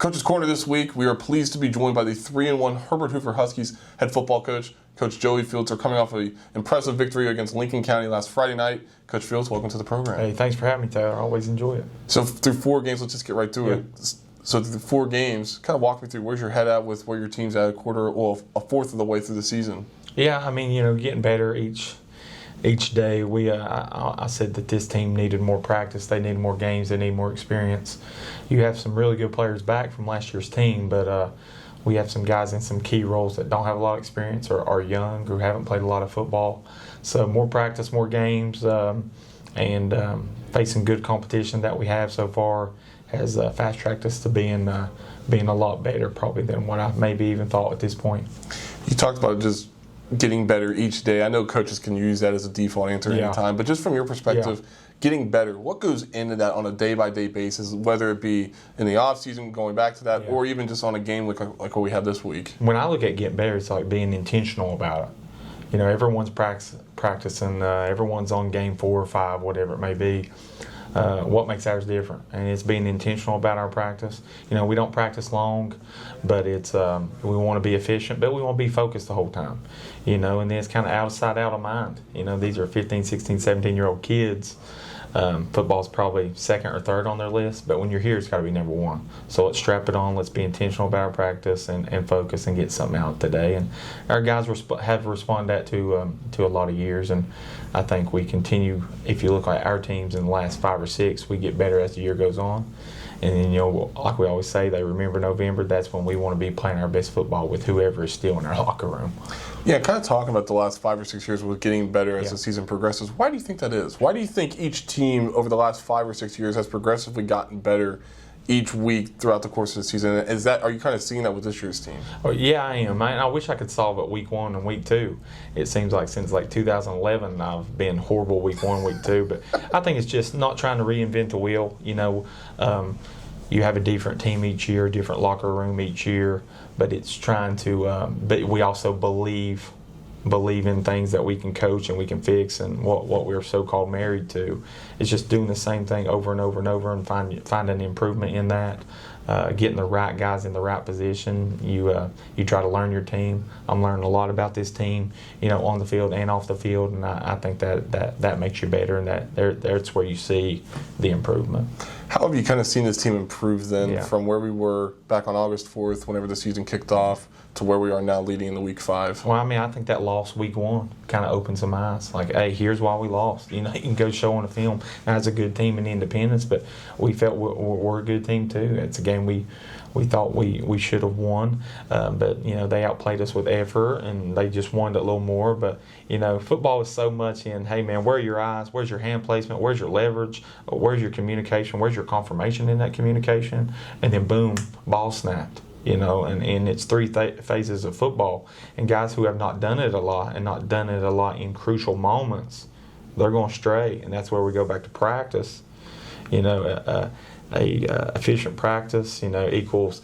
Coach's Corner this week, we are pleased to be joined by the 3-1 Herbert Hoover Huskies head football coach, Coach Joey Fields. Are coming off an impressive victory against Lincoln County last Friday night. Coach Fields, welcome to the program. Hey, thanks for having me, Taylor. I always enjoy it. So through 4 games, let's just get right through it. So through the 4 games, kind of walk me through where's your head at with where your team's at a fourth of the way through the season. Yeah, I mean, getting better each day. I said that this team needed more practice. They need more games. They need more experience. You have some really good players back from last year's team, but we have some guys in some key roles that don't have a lot of experience or are young or haven't played a lot of football. So more practice, more games, and facing good competition that we have so far has fast-tracked us to being a lot better probably than what I maybe even thought at this point. You talked about just getting better each day. I know coaches can use that as a default answer anytime, but just from your perspective, getting better, what goes into that on a day-by-day basis, whether it be in the off-season, going back to that, or even just on a game like what we had this week? When I look at getting better, it's like being intentional about it. Everyone's practicing, everyone's on game 4 or 5, whatever it may be. What makes ours different, and it's being intentional about our practice. We don't practice long, but it's we want to be efficient, but we want to be focused the whole time. And then it's kind of out of sight, out of mind. These are 15, 16, 17-year-old kids. Football's probably second or third on their list, but when you're here, it's got to be number 1. So let's strap it on. Let's be intentional about our practice and focus and get something out today. And our guys have responded to a lot of years, and I think we continue. If you look at our teams in the last 5 or 6, we get better as the year goes on. And then, like we always say, they remember November. That's when we want to be playing our best football with whoever is still in our locker room. Yeah, kind of talking about the last 5 or 6 years with getting better as the season progresses. Why do you think that is? Why do you think each team over the last 5 or 6 years has progressively gotten better each week throughout the course of the season? Are you kind of seeing that with this year's team? Oh, yeah, I am. I wish I could solve it week 1 and week 2. It seems like since 2011 I've been horrible week 1, week 2. But I think it's just not trying to reinvent the wheel. You have a different team each year, a different locker room each year, but it's trying to. But we also believe in things that we can coach and we can fix, and what we're so-called married to. It's just doing the same thing over and over and over and finding improvement in that. Getting the right guys in the right position. You try to learn your team. I'm learning a lot about this team, on the field and off the field, and I think that makes you better, and that's where you see the improvement. How have you kind of seen this team improve then from where we were back on August 4th, whenever the season kicked off, to where we are now leading into week 5? Well, I think that loss week 1 kind of opened some eyes. Like, hey, here's why we lost. You can go show on the film. Now, it's a good team in Independence, but we felt we're a good team too. It's a game we thought we should have won, but they outplayed us with effort and they just wanted it a little more. But football is so much in, hey man, where are your eyes? Where's your hand placement? Where's your leverage? Where's your communication? Where's your confirmation in that communication? And then boom, ball snapped. And it's 3 phases of football. And guys who have not done it a lot and not done it a lot in crucial moments, they're going to stray. And that's where we go back to practice. Efficient practice, equals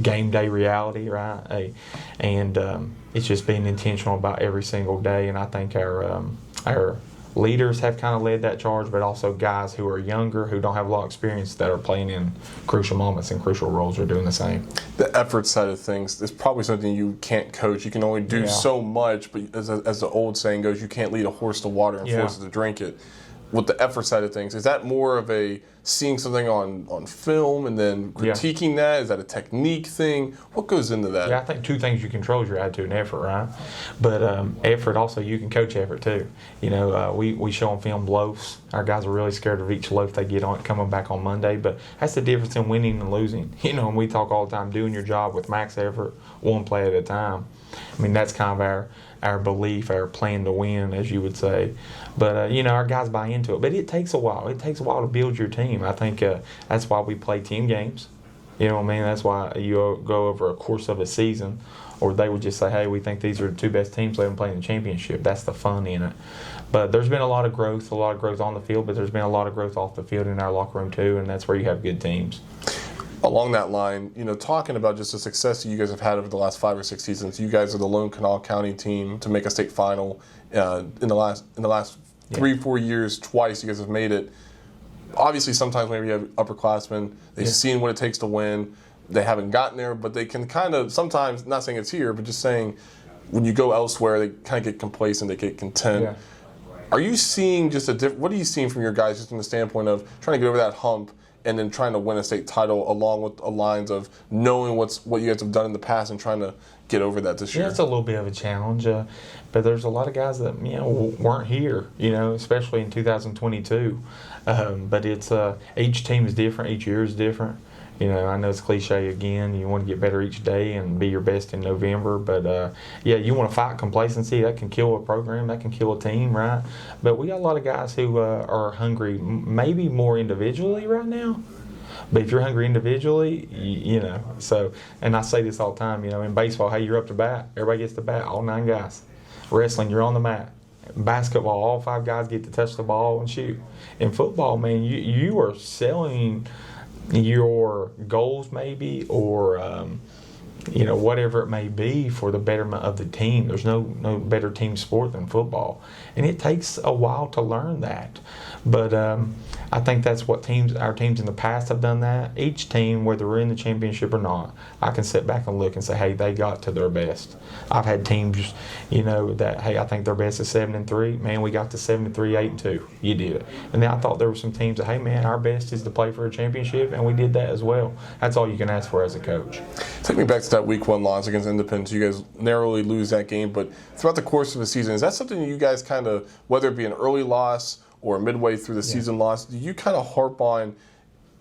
game day reality, right? It's just being intentional about every single day. And I think our leaders have kind of led that charge, but also guys who are younger, who don't have a lot of experience, that are playing in crucial moments and crucial roles are doing the same. The effort side of things is probably something you can't coach. You can only do so much, but as the old saying goes, you can't lead a horse to water and force it to drink it. With the effort side of things, is that more of a seeing something on film and then critiquing that? Is that a technique thing? What goes into that? Yeah, I think 2 things you control is your attitude and effort, right? But effort also, you can coach effort too. We show on film loafs. Our guys are really scared of each loaf they get on coming back on Monday, but that's the difference in winning and losing. And we talk all the time, doing your job with max effort, 1 play at a time. That's kind of our belief, our plan to win, as you would say. But, our guys buy into it. But it takes a while. It takes a while to build your team. I think that's why we play team games. That's why you go over a course of a season. Or they would just say, hey, we think these are the 2 best teams, let them play in the championship. That's the fun in it. But there's been a lot of growth on the field, but there's been a lot of growth off the field in our locker room too, and that's where you have good teams. Along that line, talking about just the success that you guys have had over the last 5 or 6 seasons, you guys are the lone Kanawha County team to make a state final in the last 3-4 years. Twice you guys have made it. Obviously, sometimes maybe you have upperclassmen. They've seen what it takes to win. they haven't gotten there, but they can kind of sometimes, not saying it's here, but just saying when you go elsewhere, they kind of get complacent, they get content. Yeah. Are you seeing just what are you seeing from your guys just from the standpoint of trying to get over that hump and then trying to win a state title along with the lines of knowing what you guys have done in the past and trying to get over that this year? Yeah, it's a little bit of a challenge, but there's a lot of guys that weren't here, especially in 2022. But it's each team is different, each year is different. I know it's cliche again. You want to get better each day and be your best in November. But, you want to fight complacency. That can kill a program. That can kill a team, right? But we got a lot of guys who are hungry maybe more individually right now. But if you're hungry individually, so, and I say this all the time, in baseball, hey, you're up to bat. Everybody gets to bat, all 9 guys. Wrestling, you're on the mat. Basketball, all 5 guys get to touch the ball and shoot. In football, man, you are selling your goals maybe or whatever it may be for the betterment of the team. There's no better team sport than football, and it takes a while to learn that. But I think that's what our teams in the past have done that. Each team, whether we're in the championship or not, I can sit back and look and say, hey, they got to their best. I've had teams, that, hey, I think their best is 7-3. Man, we got to 7-3, 8-2. You did it. And then I thought there were some teams that, hey, man, our best is to play for a championship, and we did that as well. That's all you can ask for as a coach. Take me back to that Week 1 loss against Independence. You guys narrowly lose that game, but throughout the course of the season, is that something you guys kind of, whether it be an early loss or midway through the season loss, do you kind of harp on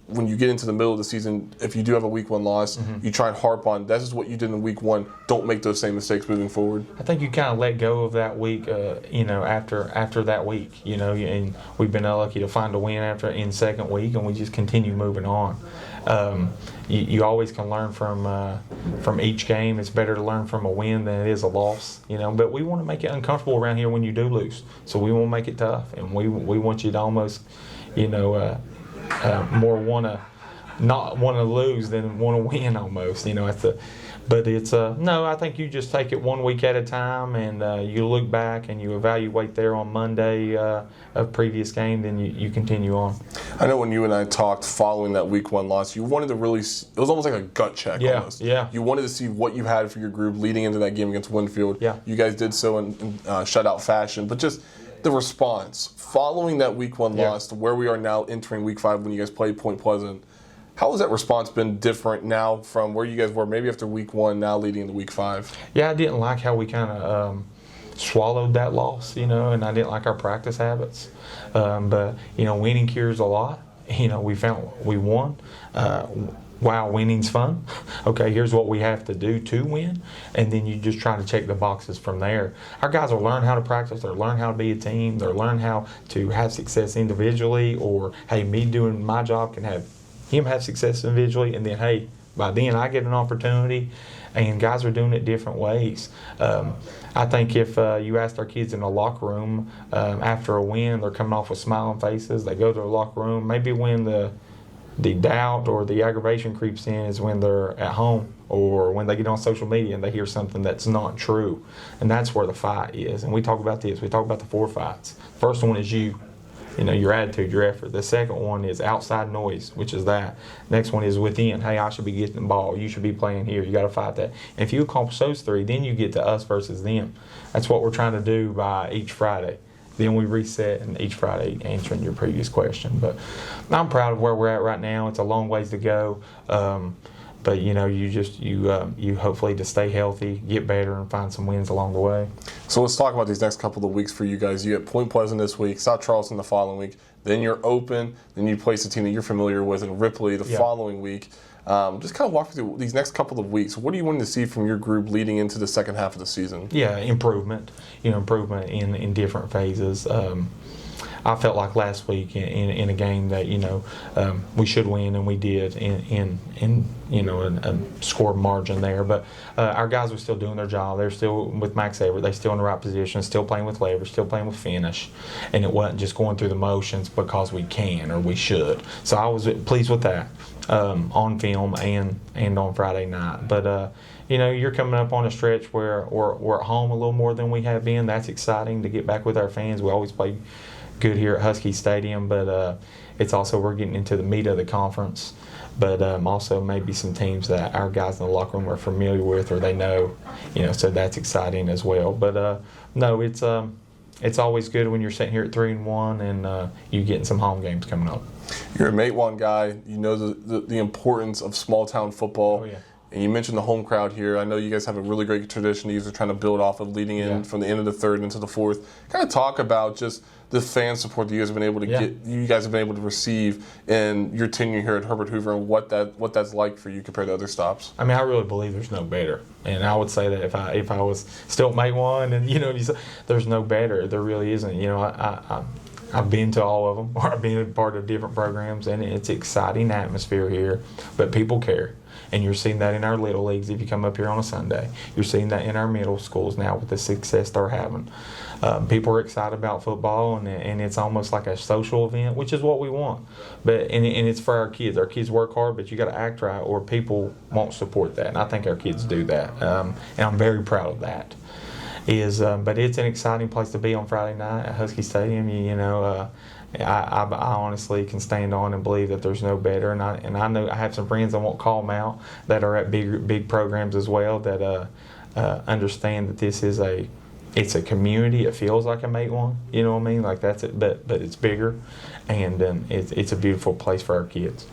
when you get into the middle of the season, if you do have a Week 1 loss, you try and harp on, this is what you did in Week 1, don't make those same mistakes moving forward? I think you kind of let go of that week, after that week, and we've been lucky to find a win in second week, and we just continue moving on. You always can learn from each game. It's better to learn from a win than it is a loss, But we want to make it uncomfortable around here when you do lose. So we want to make it tough, and we want you to almost, more not want to lose than want to win almost. But it's no. I think you just take it 1 week at a time, and you look back and you evaluate there on Monday of previous game. Then you continue on. I know when you and I talked following that Week 1 loss, you wanted to really. It was almost like a gut check. Yeah, almost. Yeah. You wanted to see what you had for your group leading into that game against Winfield. Yeah. You guys did so in shutout fashion, but just the response following that Week 1 loss to where we are now entering Week 5 when you guys played Point Pleasant. How has that response been different now from where you guys were maybe after Week 1, now leading into Week 5? Yeah, I didn't like how we kind of swallowed that loss, and I didn't like our practice habits. But, winning cures a lot. We won. Wow, winning's fun. Okay, here's what we have to do to win. And then you just try to check the boxes from there. Our guys will learn how to practice. They'll learn how to be a team. They'll learn how to have success individually, or, hey, me doing my job can have him have success individually, and then, hey, by then I get an opportunity, and guys are doing it different ways. I think if you asked our kids in the locker room after a win, they're coming off with smiling faces. They go to the locker room. Maybe when the doubt or the aggravation creeps in is when they're at home or when they get on social media and they hear something that's not true. And that's where the fight is. And we talk about this. We talk about the 4 fights. First one is your attitude, your effort. The second one is outside noise, which is that. Next one is within. Hey, I should be getting the ball. You should be playing here. You got to fight that. And if you accomplish those 3, then you get to us versus them. That's what we're trying to do by each Friday. Then we reset, and each Friday answering your previous question. But I'm proud of where we're at right now. It's a long ways to go. But you hopefully to stay healthy, get better, and find some wins along the way. So let's talk about these next couple of weeks for you guys. You get Point Pleasant this week, South Charleston the following week. Then you're open. Then you place a team that you're familiar with in Ripley the following week. Just kind of walk through these next couple of weeks. What do you want to see from your group leading into the second half of the season? Yeah, improvement. Improvement in different phases. I felt like last week in a game that we should win, and we did in a score margin there. But our guys were still doing their job. They're still with Max Everett. They're still in the right position, still playing with leverage, still playing with finish, and it wasn't just going through the motions because we can or we should. So I was pleased with that on film and on Friday night. But you're coming up on a stretch where we're at home a little more than we have been. That's exciting to get back with our fans. We always play good here at Husky Stadium, but it's also we're getting into the meat of the conference. But also maybe some teams that our guys in the locker room are familiar with or they know, so that's exciting as well. But no, it's always good when you're sitting here at 3-1 and you getting some home games coming up. You're a Matewan guy. You know the importance of small town football. Oh, yeah. And you mentioned the home crowd here. I know you guys have a really great tradition you guys are trying to build off of, leading in from the end of the third into the fourth. Kind of talk about just the fan support that you guys have been able to receive in your tenure here at Herbert Hoover, and what that's like for you compared to other stops. I mean, I really believe there's no better, and I would say that if I was still at Matewan, and there's no better. There really isn't. I've been to all of them, or I've been a part of different programs, and it's an exciting atmosphere here. But people care. And you're seeing that in our little leagues if you come up here on a Sunday. You're seeing that in our middle schools now with the success they're having. People are excited about football, and it's almost like a social event, which is what we want. But and it's for our kids. Our kids work hard, but you got to act right, or people won't support that. And I think our kids do that, and I'm very proud of that. But it's an exciting place to be on Friday night at Husky Stadium. I honestly can stand on and believe that there's no better, and I know I have some friends, I won't call them out, that are at big programs as well that understand that this is it's a community. It feels like a Matewan, you know what I mean? Like that's it, but it's bigger, and it's a beautiful place for our kids.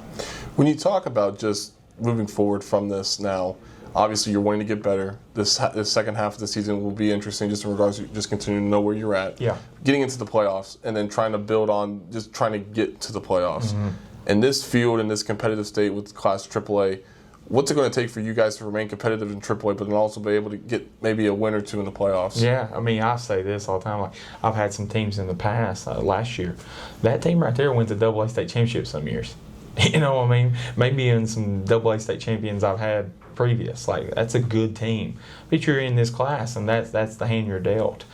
When you talk about just moving forward from this now, obviously you're wanting to get better. This second half of the season will be interesting just in regards to just continuing to know where you're at. Yeah. Getting into the playoffs and then trying to build on just trying to get to the playoffs. Mm-hmm. In this field, in this competitive state with Class AAA, what's it going to take for you guys to remain competitive in AAA, but then also be able to get maybe a win or two in the playoffs? Yeah, I mean, I say this all the time. Like, I've had some teams in the past, last year. That team right there wins a AA state championship some years. You know what I mean? Maybe in some AA state champions I've had previous. Like, that's a good team. But you're in this class, and that's the hand you're dealt.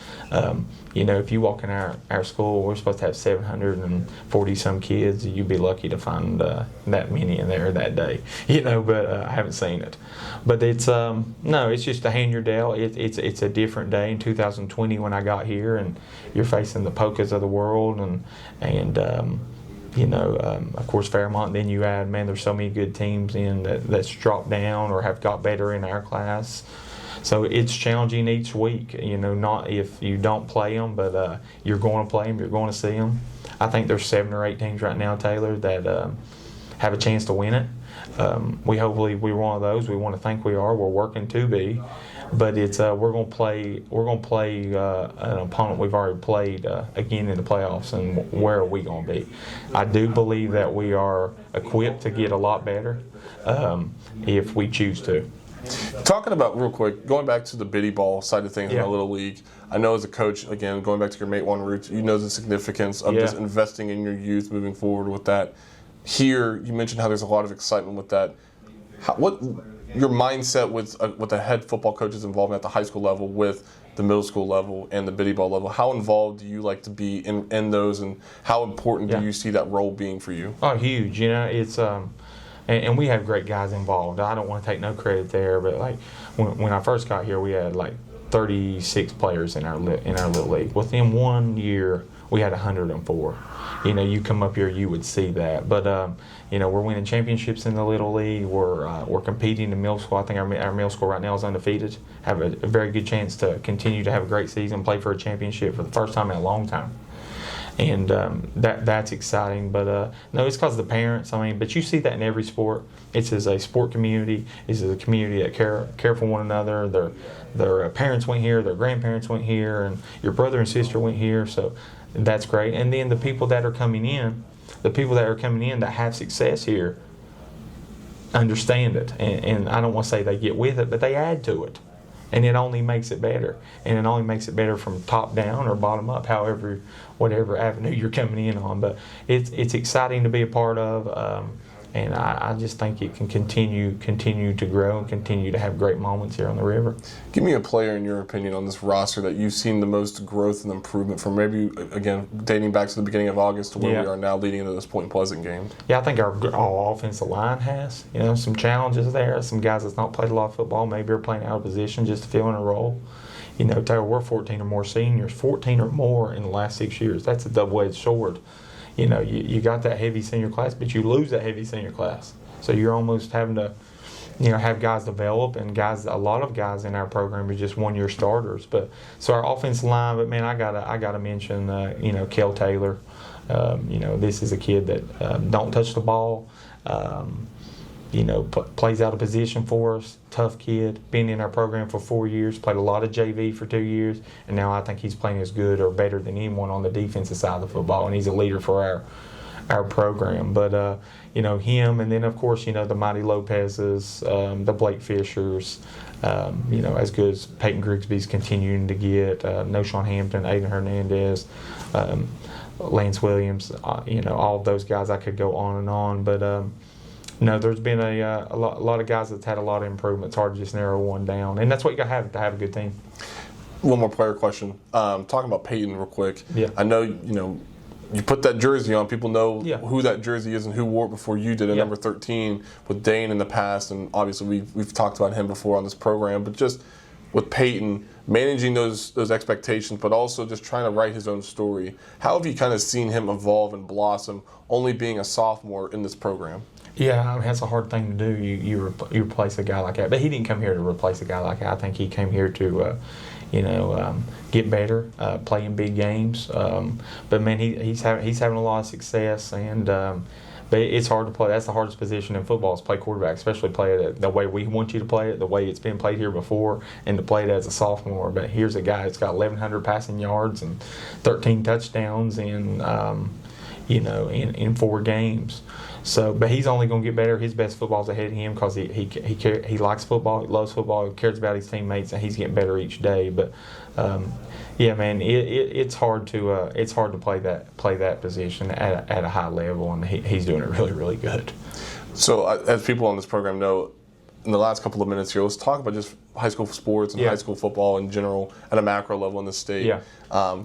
If you walk in our school, we're supposed to have 740 some kids. You'd be lucky to find that many in there that day. But I haven't seen it. But it's it's just the hand you're dealt. It's a different day in 2020 when I got here, and you're facing the Pocas of the world, and of course, Fairmont. Then you add, man, there's so many good teams in that's dropped down or have got better in our class. So it's challenging each week. Not if you don't play them, but you're going to play them. You're going to see them. I think there's 7 or 8 teams right now, Taylor, that have a chance to win it. We're one of those. We want to think we are. We're working to be. But it's we're going to play an opponent we've already played again in the playoffs, and where are we going to be? I do believe that we are equipped to get a lot better if we choose to. Talking about real quick, going back to the biddy ball side of things in the Little League, I know as a coach, again, going back to your Matewan roots, you know the significance of just investing in your youth moving forward with that. Here, you mentioned how there's a lot of excitement with that. What your mindset with the head football coach's involvement at the high school level with the middle school level and the biddy ball level? How involved do you like to be in those, and how important do you see that role being for you? Oh, huge. It's and we have great guys involved. I don't want to take no credit there, but like when I first got here, we had like 36 players in our little league. Within 1 year, we had 104. You come up here, you would see that. But we're winning championships in the Little League. We're competing in middle school. I think our middle school right now is undefeated. Have a very good chance to continue to have a great season, play for a championship for the first time in a long time. And that's exciting. But no, it's because of the parents. But you see that in every sport. It's as a sport community. It's a community that care for one another. Their parents went here. Their grandparents went here, and your brother and sister went here. So that's great. And then the people that are coming in that have success here understand it. And I don't want to say they get with it, but they add to it. And it only makes it better. And it only makes it better from top down or bottom up, whatever avenue you're coming in on. But it's exciting to be a part of. And I just think it can continue to grow and continue to have great moments here on the river. Give me a player, in your opinion, on this roster that you've seen the most growth and improvement from, maybe, again, dating back to the beginning of August to where we are now leading into this Point Pleasant game. Yeah, I think our offensive line has, some challenges there. Some guys that's not played a lot of football maybe are playing out of position just to fill in a role. Taylor, we're 14 or more seniors, 14 or more in the last 6 years. That's a double-edged sword. You got that heavy senior class, but you lose that heavy senior class. So you're almost having to, have guys develop, and a lot of guys in our program are just 1-year starters. But so our offensive line, but man, I gotta mention, Kel Taylor. This is a kid that don't touch the ball. Plays out of position for us. Tough kid. Been in our program for 4 years. Played a lot of JV for 2 years, and now I think he's playing as good or better than anyone on the defensive side of the football, and he's a leader for our program. But him, and then of course the Mighty Lopez's, the Blake Fishers, as good as Peyton Grigsby's continuing to get, Noshawn Hampton, Aiden Hernandez, Lance Williams, all of those guys. I could go on and on, but there's been a lot of guys that's had a lot of improvement. It's hard to just narrow one down, and that's what you got to have a good team. One more player question. Talking about Peyton real quick. Yeah. I know you put that jersey on. People know who that jersey is and who wore it before you did at number 13 with Dane in the past, and obviously we've talked about him before on this program. But just with Peyton, managing those expectations, but also just trying to write his own story. How have you kind of seen him evolve and blossom, only being a sophomore in this program? Yeah, that's a hard thing to do. You replace a guy like that, but he didn't come here to replace a guy like that. I think he came here to, get better, play in big games. But man, he's having a lot of success, and but it's hard to play. That's the hardest position in football, is play quarterback, especially play it the way we want you to play it, the way it's been played here before, and to play it as a sophomore. But here's a guy that's got 1,100 passing yards and 13 touchdowns in 4 games. So, but he's only going to get better. His best football's ahead of him because he likes football, he loves football, he cares about his teammates, and he's getting better each day. But man, it's hard to play that position at a high level, and he's doing it really, really good. So, as people on this program know, in the last couple of minutes here, let's talk about just high school sports and high school football in general at a macro level in the state. Yeah.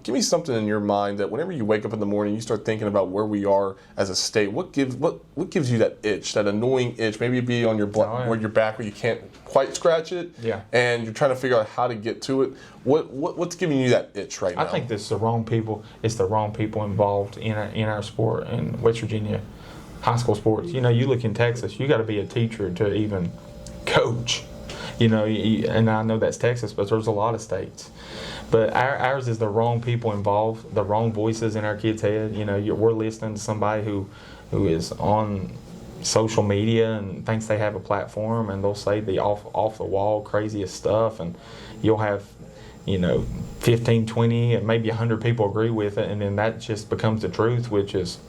Give me something in your mind that whenever you wake up in the morning, you start thinking about where we are as a state. What gives you that itch, that annoying itch? Maybe it'd be on your where your back where you can't quite scratch it. Yeah. And you're trying to figure out how to get to it. What's giving you that itch right now? I think this is the wrong people. It's the wrong people involved in our sport in West Virginia, high school sports. You look in Texas, you got to be a teacher to even coach, and I know that's Texas, but there's a lot of states. But ours is the wrong people involved, the wrong voices in our kids' head. We're listening to somebody who is on social media and thinks they have a platform, and they'll say the off the wall craziest stuff, and you'll have 15, 20, and maybe 100 people agree with it, and then that just becomes the truth, which is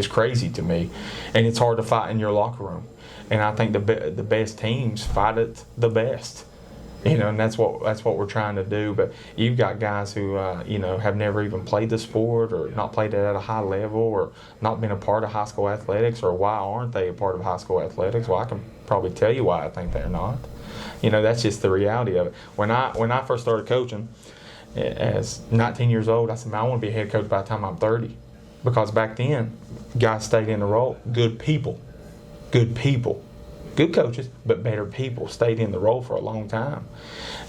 crazy to me, and it's hard to fight in your locker room. And I think the best teams fight it the best, and that's what we're trying to do. But you've got guys who have never even played the sport, or not played it at a high level, or not been a part of high school athletics, or why aren't they a part of high school athletics? Well, I can probably tell you why I think they're not. That's just the reality of it. When I first started coaching, as 19 years old, I said, man, I want to be a head coach by the time I'm 30, because back then, guys stayed in the role. Good coaches, but better people stayed in the role for a long time.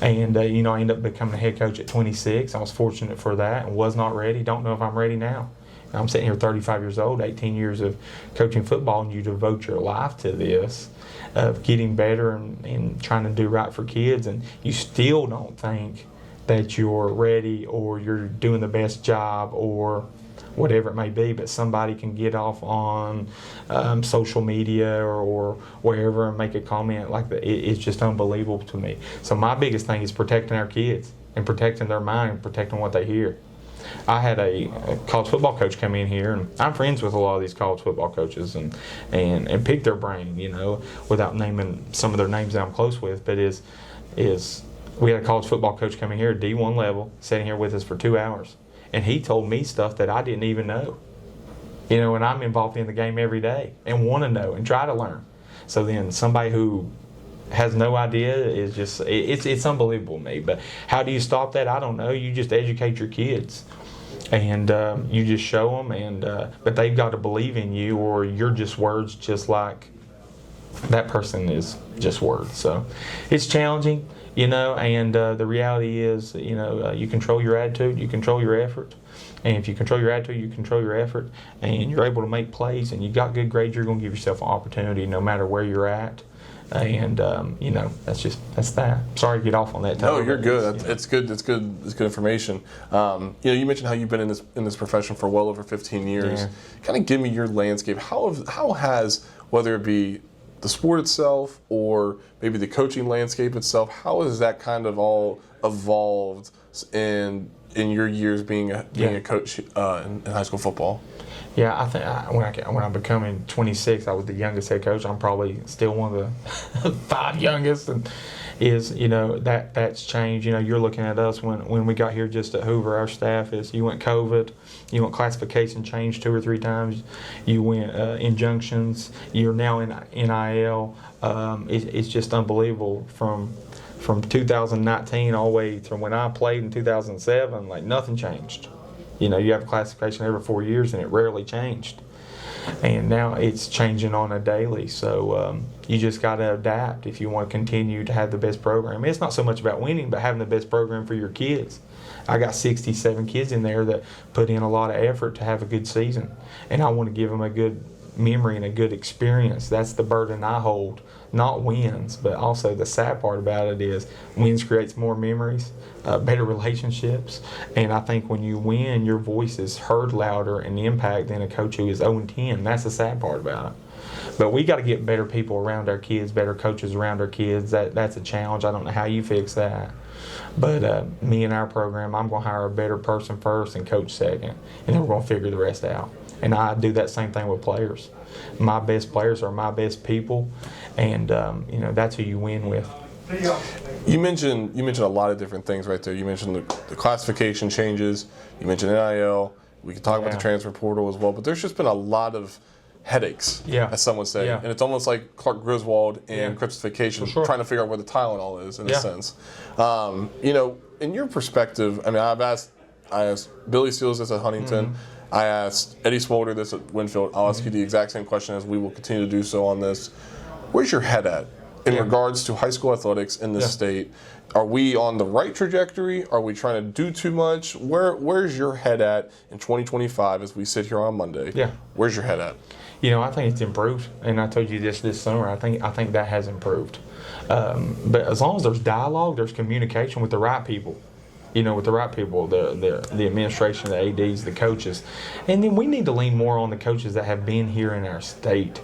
And, I ended up becoming a head coach at 26. I was fortunate for that and was not ready. Don't know if I'm ready now. I'm sitting here 35 years old, 18 years of coaching football, and you devote your life to this, of getting better and trying to do right for kids, and you still don't think that you're ready or you're doing the best job or whatever it may be, but somebody can get off on social media or wherever and make a comment like that. It's just unbelievable to me. So my biggest thing is protecting our kids and protecting their mind and protecting what they hear. I had a college football coach come in here, and I'm friends with a lot of these college football coaches and pick their brain, without naming some of their names that I'm close with, but we had a college football coach coming here at D1 level, sitting here with us for 2 hours. And he told me stuff that I didn't even know. And I'm involved in the game every day and want to know and try to learn. So then somebody who has no idea is just, it's unbelievable to me. But how do you stop that? I don't know. You just educate your kids. And you just show them, but they've got to believe in you, or you're just words just like that person is just words. So it's challenging. And the reality is, you control your attitude, you control your effort. And if you control your attitude, you control your effort, and you're able to make plays, and you got good grades, you're going to give yourself an opportunity no matter where you're at. And that's that. Sorry to get off on that. No, you're good. It's good. It's good. It's good information. You mentioned how you've been in this profession for well over 15 years. Yeah. Kind of give me your landscape. How has, whether it be the sport itself or maybe the coaching landscape itself, how has that kind of all evolved in your years being a coach in high school football? Yeah, I think when I'm becoming 26, I was the youngest head coach. I'm probably still one of the 5 youngest, and that's changed. You're looking at us when we got here just at Hoover. Our staff you went COVID, you went classification changed 2 or 3 times, you went injunctions. You're now in NIL. It's just unbelievable from 2019 all the way to when I played in 2007. Like nothing changed. You have classification every 4 years, and it rarely changed. And now it's changing on a daily. So you just got to adapt if you want to continue to have the best program. It's not so much about winning, but having the best program for your kids. I got 67 kids in there that put in a lot of effort to have a good season, and I want to give them a good memory and a good experience. That's the burden I hold. Not wins, but also the sad part about it is wins creates more memories, better relationships, and I think when you win, your voice is heard louder and the impact than a coach who is 0-10. That's the sad part about it. But we got to get better people around our kids, better coaches around our kids. That's a challenge. I don't know how you fix that. But me and our program, I'm going to hire a better person first and coach second, and then we're going to figure the rest out. And I do that same thing with players. My best players are my best people, and that's who you win with. You mentioned a lot of different things right there. You mentioned the classification changes. You mentioned NIL. We could talk about the transfer portal as well. But there's just been a lot of headaches, as some would say. And it's almost like Clark Griswold and cryptification, trying to figure out where the Tylenol is in a sense. In your perspective, I mean, I asked Billy Steele this at Huntington. Mm-hmm. I asked Eddie Smolder this at Winfield. I'll ask you the exact same question as we will continue to do so on this. Where's your head at in regards to high school athletics in this state? Are we on the right trajectory? Are we trying to do too much? Where's your head at in 2025 as we sit here on Monday? Yeah. Where's your head at? I think it's improved, and I told you this summer. I think that has improved. But as long as there's dialogue, there's communication with the right people. With the right people, the administration, the ADs, the coaches. And then we need to lean more on the coaches that have been here in our state,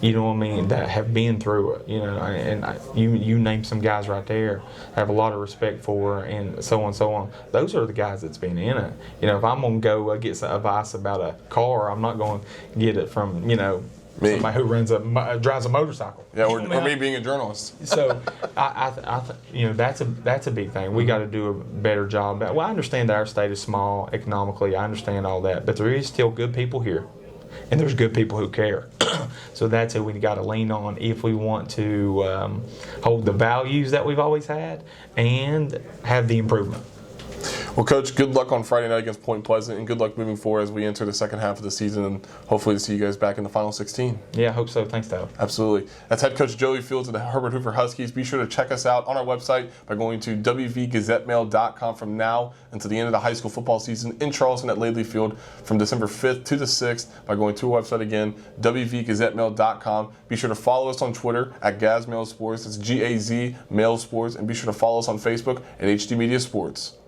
that have been through it, and you name some guys right there I have a lot of respect for, and so on and so on. Those are the guys that's been in it. If I'm going to go get some advice about a car, I'm not going to get it from, somebody who drives a motorcycle. Yeah, or me being a journalist. So, that's a big thing. We got to do a better job. Well, I understand that our state is small economically. I understand all that, but there is still good people here, and there's good people who care. So that's who we got to lean on if we want to hold the values that we've always had and have the improvement. Well, Coach, good luck on Friday night against Point Pleasant, and good luck moving forward as we enter the second half of the season, and hopefully to see you guys back in the Final 16. Yeah, I hope so. Thanks, Tyler. Absolutely. That's head coach Joey Fields of the Herbert Hoover Huskies. Be sure to check us out on our website by going to wvgazettemail.com from now until the end of the high school football season in Charleston at Laidley Field from December 5th to the 6th by going to our website again, wvgazettemail.com. Be sure to follow us on Twitter at GazMail Sports. That's GAZ Mail Sports. And be sure to follow us on Facebook at HD Media Sports.